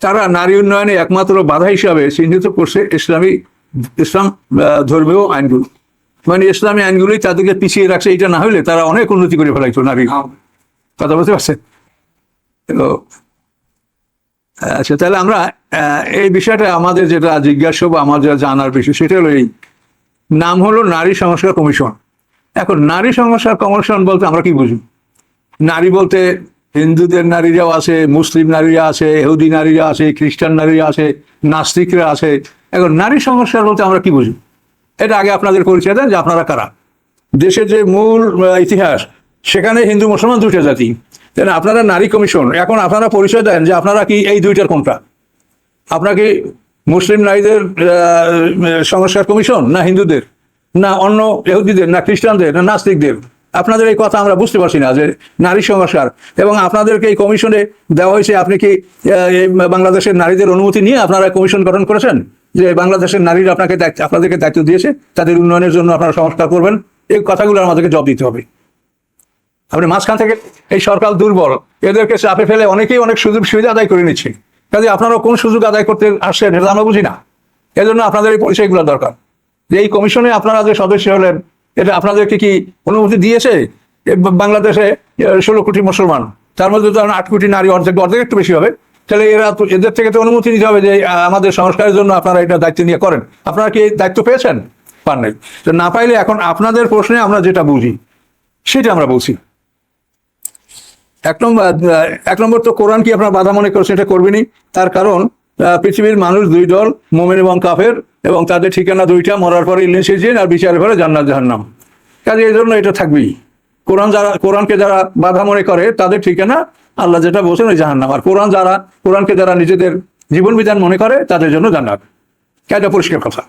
তারা নারী উন্নয়নে একমাত্র বাধা হিসাবে চিহ্নিত করছে ইসলাম ধর্মীয় আইনগুলো, মানে ইসলামী আইনগুলোই তাদেরকে পিছিয়ে রাখছে। এটা না হলে তারা অনেক উন্নতি করে ফেলাইতো নারী। কথা বলতে পারছেন? তো আচ্ছা, তাহলে আমরা এই বিষয়টা আমাদের যেটা জিজ্ঞাসা বা আমাদের জানার বিষয় সেটা হলো এই নাম হলো নারী সংস্কার কমিশন। এখন নারী সংস্কার কমিশন বলতে আমরা কি বুঝি? নারী বলতে হিন্দুদের নারীরাও আছে, মুসলিম নারীরা আছে, ইহুদি নারীরা আছে, খ্রিস্টান নারীরা আছে, নাস্তিকরা আছে। এখন নারী সংস্কার বলতে আমরা কি বুঝি? এটা আগে আপনাদের পরিচয় দেন যে আপনারা কারা। দেশের যে মূল ইতিহাস সেখানে হিন্দু মুসলমান দুইটা জাতি, তাই না? আপনারা নারী কমিশন, এখন আপনারা পরিচয় দেন যে আপনারা কি এই দুইটার কোনটা? আপনারা কি মুসলিম নারীদের সংস্কার কমিশন, না হিন্দুদের, না অন্য ইহুদিদের, না খ্রিস্টানদের, না নাস্তিকদের? আপনাদের এই কথা আমরা বুঝতে পারছি না যে নারী সংস্কার, এবং আপনাদেরকে এই কমিশনে দেওয়া হয়েছে। আপনি কি বাংলাদেশের নারীদের অনুমতি নিয়ে আপনারা কমিশন গঠন করেছেন যে বাংলাদেশের নারীরা আপনাদেরকে দায়িত্ব দিয়েছে তাদের উন্নয়নের জন্য আপনারা সংস্কার করবেন? এই কথাগুলো আমাদেরকে জবাব দিতে হবে। আপনি মাঝখান থেকে এই সরকার দুর্বল, এদেরকে চাপে ফেলে অনেকেই অনেক সুযোগ সুবিধা আদায় করে নিচ্ছে। কাজে আপনারা কোন সুযোগ আদায় করতে আসছেন এটা আমরা বুঝি না। এজন্য আপনাদের এই পরিচয়গুলো দরকার, যে এই কমিশনে আপনারা যে সদস্য হলেন এটা আপনাদেরকে কি অনুমতি দিয়েছে? বাংলাদেশে 16 কোটি মুসলমান, তার মধ্যে তো 8 কোটি নারী, অর্ধেক একটু বেশি হবে। তাহলে এদের থেকে তো অনুমতি নিতে হবে যে আমাদের সংস্কারের জন্য আপনারা এটা দায়িত্ব নিয়ে করেন। আপনারা কি দায়িত্ব পেয়েছেন? পান নাই। তো না পাইলে এখন আপনাদের প্রশ্নে আমরা যেটা বুঝি সেটা আমরা বলছি। এক নম্বর তো কোরআন কি আপনারা বাধা মনে করছেন? এটা করবেনই। তার কারণ পৃথিবীর মানুষ দুই দল, মুমিন এবং কাফের, এবং তাদের ঠিকানা দুইটা, মরার পরে ইলিন সিজিন আর বিচারের পরে জান্নাত জাহান্নাম। কাজে এই জন্য এটা থাকবেই। কোরআনকে যারা বাধা মনে করে তাদের ঠিকানা আল্লাহ যেটা বলছেন ওই জাহান্নাম, আর কোরআনকে যারা নিজেদের জীবন বিধান মনে করে তাদের জন্য জান্নাত। এটা পরিষ্কার কথা।